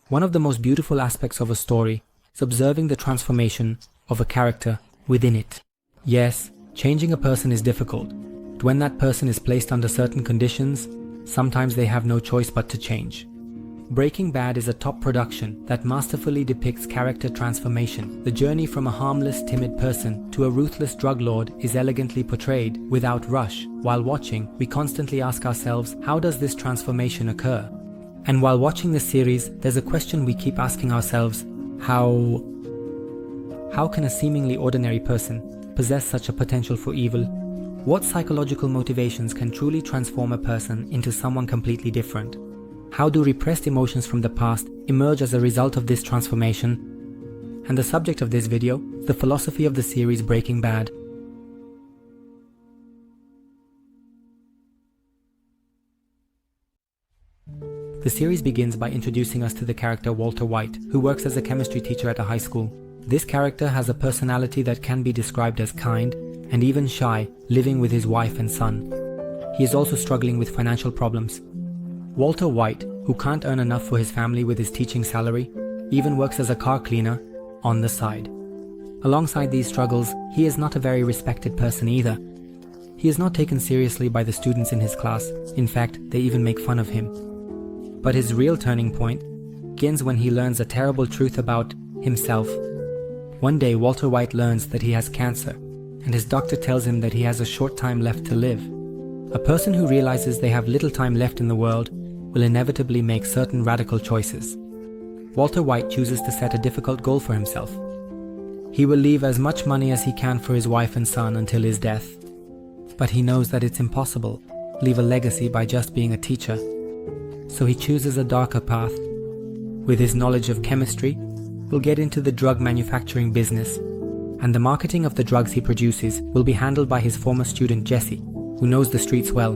One of the most beautiful aspects of a story is observing the transformation of a character within it. Yes, changing a person is difficult, but when that person is placed under certain conditions, sometimes they have no choice but to change. Breaking Bad is a top production that masterfully depicts character transformation. The journey from a harmless, timid person to a ruthless drug lord is elegantly portrayed without rush. While watching, we constantly ask ourselves, how does this transformation occur? And while watching this series, there's a question we keep asking ourselves: how can a seemingly ordinary person possess such a potential for evil? What psychological motivations can truly transform a person into someone completely different? How do repressed emotions from the past emerge as a result of this transformation? And the subject of this video is the philosophy of the series Breaking Bad. The series begins by introducing us to the character Walter White, who works as a chemistry teacher at a high school. This character has a personality that can be described as kind and even shy, living with his wife and son. He is also struggling with financial problems. Walter White, who can't earn enough for his family with his teaching salary, even works as a car cleaner on the side. Alongside these struggles, he is not a very respected person either. He is not taken seriously by the students in his class. In fact, they even make fun of him. But his real turning point begins when he learns a terrible truth about himself. One day, Walter White learns that he has cancer, and his doctor tells him that he has a short time left to live. A person who realizes they have little time left in the world will inevitably make certain radical choices. Walter White chooses to set a difficult goal for himself. He will leave as much money as he can for his wife and son until his death. But he knows that it's impossible to leave a legacy by just being a teacher. So he chooses a darker path. With his knowledge of chemistry, he'll get into the drug manufacturing business, and the marketing of the drugs he produces will be handled by his former student Jesse, who knows the streets well.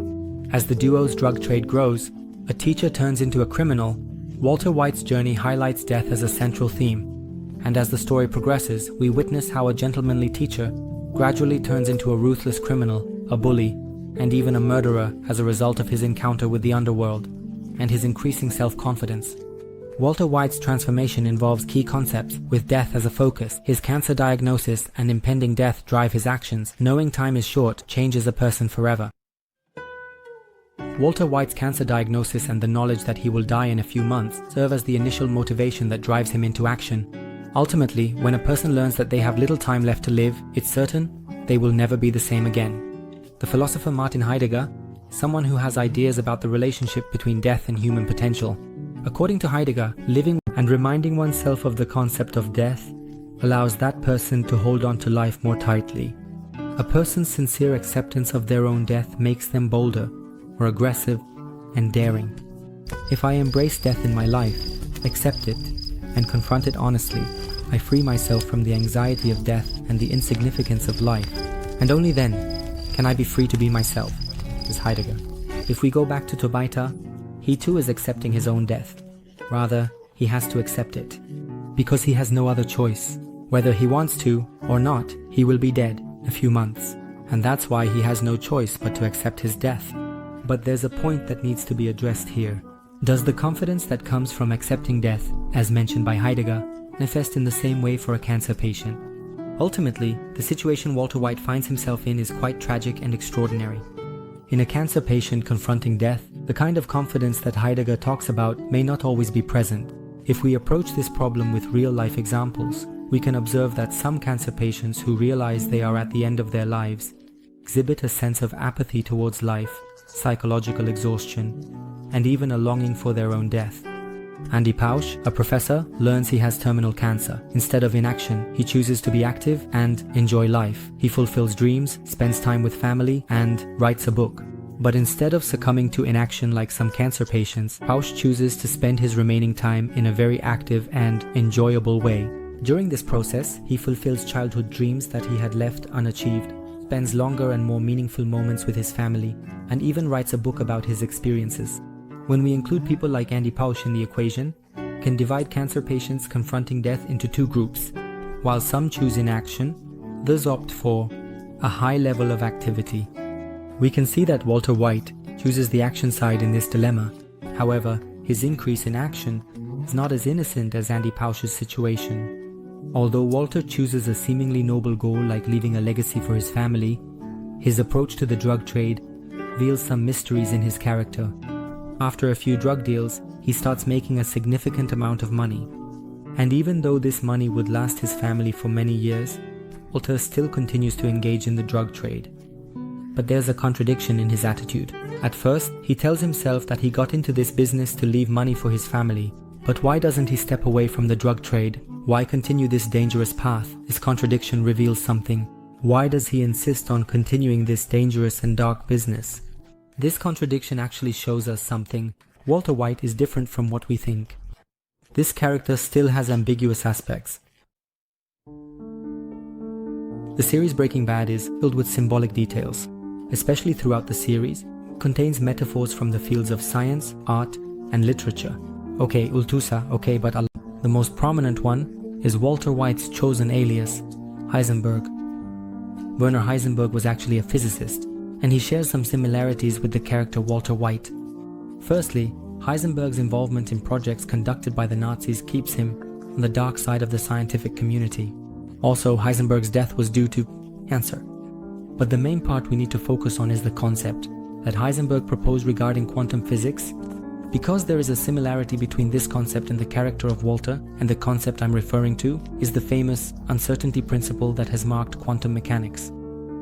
As the duo's drug trade grows, a teacher turns into a criminal. Walter White's journey highlights death as a central theme, and as the story progresses, we witness how a gentlemanly teacher gradually turns into a ruthless criminal, a bully, and even a murderer as a result of his encounter with the underworld and his increasing self-confidence. Walter White's transformation involves key concepts, with death as a focus. His cancer diagnosis and impending death drive his actions. Knowing time is short changes a person forever. Walter White's cancer diagnosis and the knowledge that he will die in a few months serve as the initial motivation that drives him into action. Ultimately, when a person learns that they have little time left to live, it's certain they will never be the same again. The philosopher Martin Heidegger, someone who has ideas about the relationship between death and human potential. According to Heidegger, living and reminding oneself of the concept of death allows that person to hold on to life more tightly. A person's sincere acceptance of their own death makes them bolder, more aggressive, and daring. If I embrace death in my life, accept it, and confront it honestly, I free myself from the anxiety of death and the insignificance of life. And only then can I be free to be myself, says Heidegger. If we go back to Tobita, he too is accepting his own death. Rather, he has to accept it, because he has no other choice. Whether he wants to or not, he will be dead in a few months, and that's why he has no choice but to accept his death. But there's a point that needs to be addressed here. Does the confidence that comes from accepting death, as mentioned by Heidegger, manifest in the same way for a cancer patient? Ultimately, the situation Walter White finds himself in is quite tragic and extraordinary. In a cancer patient confronting death, the kind of confidence that Heidegger talks about may not always be present. If we approach this problem with real-life examples, we can observe that some cancer patients who realize they are at the end of their lives exhibit a sense of apathy towards life, psychological exhaustion, and even a longing for their own death. Andy Pausch, a professor, learns he has terminal cancer. Instead of inaction, he chooses to be active and enjoy life. He fulfills dreams, spends time with family, and writes a book. But instead of succumbing to inaction like some cancer patients, Pausch chooses to spend his remaining time in a very active and enjoyable way. During this process, he fulfills childhood dreams that he had left unachieved, spends longer and more meaningful moments with his family, and even writes a book about his experiences. When we include people like Andy Pausch in the equation, we can divide cancer patients confronting death into two groups. While some choose inaction, others opt for a high level of activity. We can see that Walter White chooses the action side in this dilemma. However, his increase in action It's not as innocent as Andy Pausch's situation. Although Walter chooses a seemingly noble goal like leaving a legacy for his family, his approach to the drug trade reveals some mysteries in his character. After a few drug deals, he starts making a significant amount of money. And even though this money would last his family for many years, Walter still continues to engage in the drug trade. But there's a contradiction in his attitude. At first, he tells himself that he got into this business to leave money for his family. But why doesn't he step away from the drug trade? Why continue this dangerous path? This contradiction reveals something. Why does he insist on continuing this dangerous and dark business? This contradiction actually shows us something. Walter White is different from what we think. This character still has ambiguous aspects. The series Breaking Bad is filled with symbolic details, especially throughout the series. It contains metaphors from the fields of science, art, and literature. Okay, Ultusa, okay, but the most prominent one is Walter White's chosen alias, Heisenberg. Werner Heisenberg was actually a physicist, and he shares some similarities with the character Walter White. Firstly, Heisenberg's involvement in projects conducted by the Nazis keeps him on the dark side of the scientific community. Also, Heisenberg's death was due to cancer. But the main part we need to focus on is the concept that Heisenberg proposed regarding quantum physics. Because there is a similarity between this concept and the character of Walter, and the concept I'm referring to is the famous uncertainty principle that has marked quantum mechanics.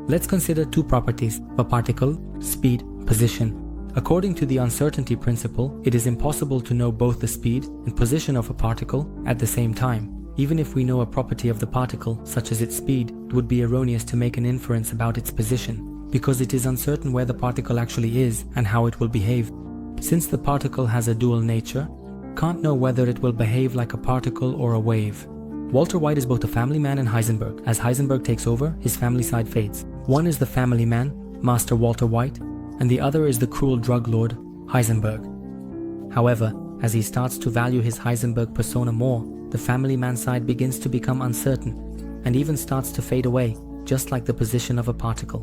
Let's consider two properties of a particle: speed, position. According to the uncertainty principle, it is impossible to know both the speed and position of a particle at the same time. Even if we know a property of the particle, such as its speed, it would be erroneous to make an inference about its position, because it is uncertain where the particle actually is and how it will behave. Since the particle has a dual nature, can't know whether it will behave like a particle or a wave. Walter White is both a family man and Heisenberg. As Heisenberg takes over, his family side fades. One is the family man, Master Walter White, and the other is the cruel drug lord, Heisenberg. However, as he starts to value his Heisenberg persona more, the family man side begins to become uncertain and even starts to fade away, just like the position of a particle.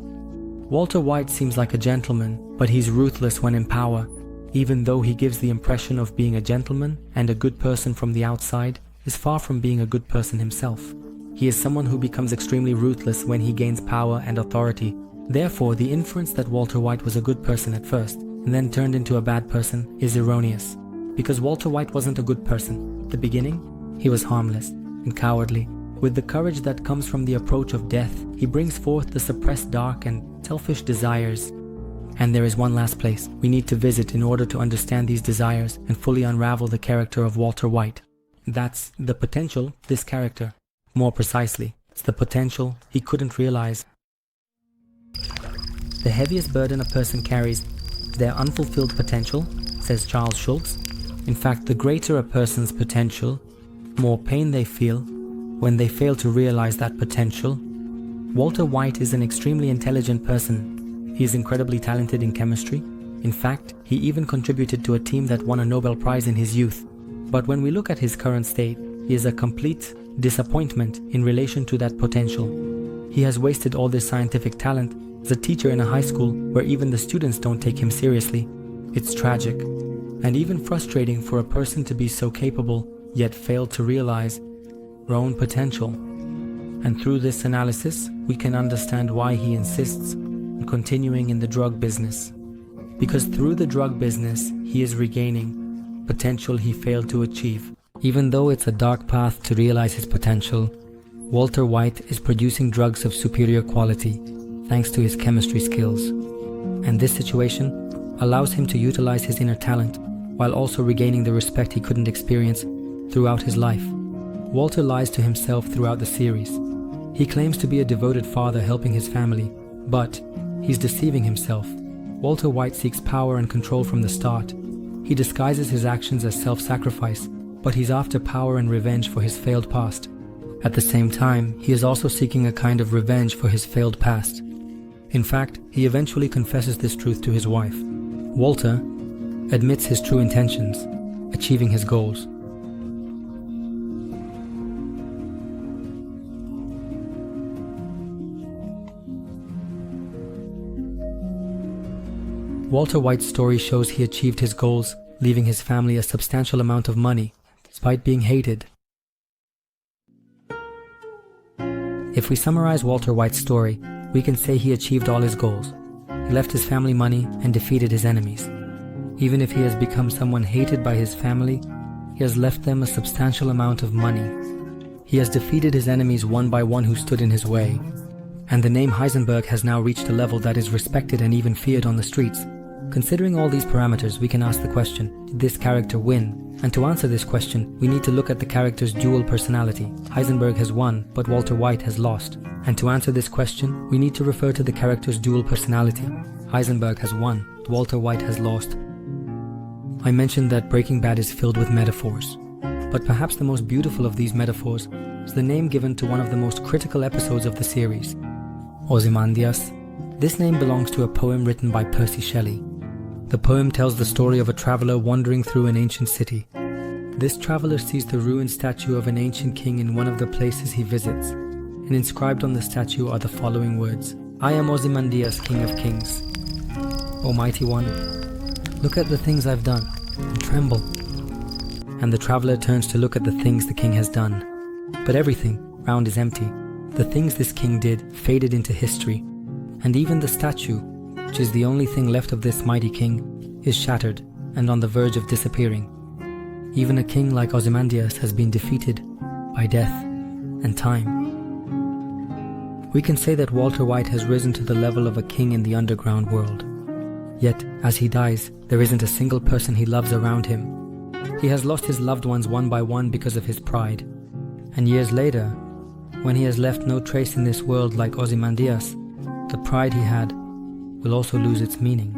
Walter White seems like a gentleman, but he's ruthless when in power. Even though he gives the impression of being a gentleman and a good person from the outside, is far from being a good person himself. He is someone who becomes extremely ruthless when he gains power and authority. Therefore, the inference that Walter White was a good person at first and then turned into a bad person is erroneous. Because Walter White wasn't a good person. At the beginning, he was harmless and cowardly. With the courage that comes from the approach of death, he brings forth the suppressed dark and selfish desires. And there is one last place we need to visit in order to understand these desires and fully unravel the character of Walter White. That's the potential, this character. More precisely, it's the potential he couldn't realize. The heaviest burden a person carries is their unfulfilled potential, says Charles Schulz. In fact, the greater a person's potential, more pain they feel when they fail to realize that potential. Walter White is an extremely intelligent person. He is incredibly talented in chemistry. In fact, he even contributed to a team that won a Nobel Prize in his youth. But when we look at his current state, he is a complete disappointment in relation to that potential. He has wasted all this scientific talent as a teacher in a high school where even the students don't take him seriously. It's tragic and even frustrating for a person to be so capable yet fail to realize their own potential. And through this analysis, we can understand why he insists on continuing in the drug business. Because through the drug business, he is regaining potential he failed to achieve. Even though it's a dark path to realize his potential, Walter White is producing drugs of superior quality thanks to his chemistry skills. And this situation allows him to utilize his inner talent while also regaining the respect he couldn't experience throughout his life. Walter lies to himself throughout the series. He claims to be a devoted father helping his family, but he's deceiving himself. Walter White seeks power and control from the start. He disguises his actions as self-sacrifice, but he's after power and revenge for his failed past. At the same time, he is also seeking a kind of revenge for his failed past. In fact, he eventually confesses this truth to his wife. Walter admits his true intentions, achieving his goals. Walter White's story shows he achieved his goals, leaving his family a substantial amount of money. despite being hated. If we summarize Walter White's story, we can say he achieved all his goals. He left his family money and defeated his enemies. Even if he has become someone hated by his family, he has left them a substantial amount of money. He has defeated his enemies one by one who stood in his way. And the name Heisenberg has now reached a level that is respected and even feared on the streets. Considering all these parameters, we can ask the question, did this character win? And to answer this question, we need to look at the character's dual personality. Heisenberg has won, but Walter White has lost. And to answer this question, we need to refer to the character's dual personality. Heisenberg has won, Walter White has lost. I mentioned that Breaking Bad is filled with metaphors. But perhaps the most beautiful of these metaphors is the name given to one of the most critical episodes of the series, Ozymandias. This name belongs to a poem written by Percy Shelley. The poem tells the story of a traveler wandering through an ancient city. This traveler sees the ruined statue of an ancient king in one of the places he visits, and inscribed on the statue are the following words: I am Ozymandias, King of Kings. O mighty one, look at the things I've done, and tremble. And the traveler turns to look at the things the king has done. But everything round is empty. The things this king did faded into history, and even the statue, which is the only thing left of this mighty king, is shattered and on the verge of disappearing. Even a king like Ozymandias has been defeated by death and time. We can say that Walter White has risen to the level of a king in the underground world. Yet, as he dies, there isn't a single person he loves around him. He has lost his loved ones one by one because of his pride. And years later, when he has left no trace in this world like Ozymandias, the pride he had will also lose its meaning.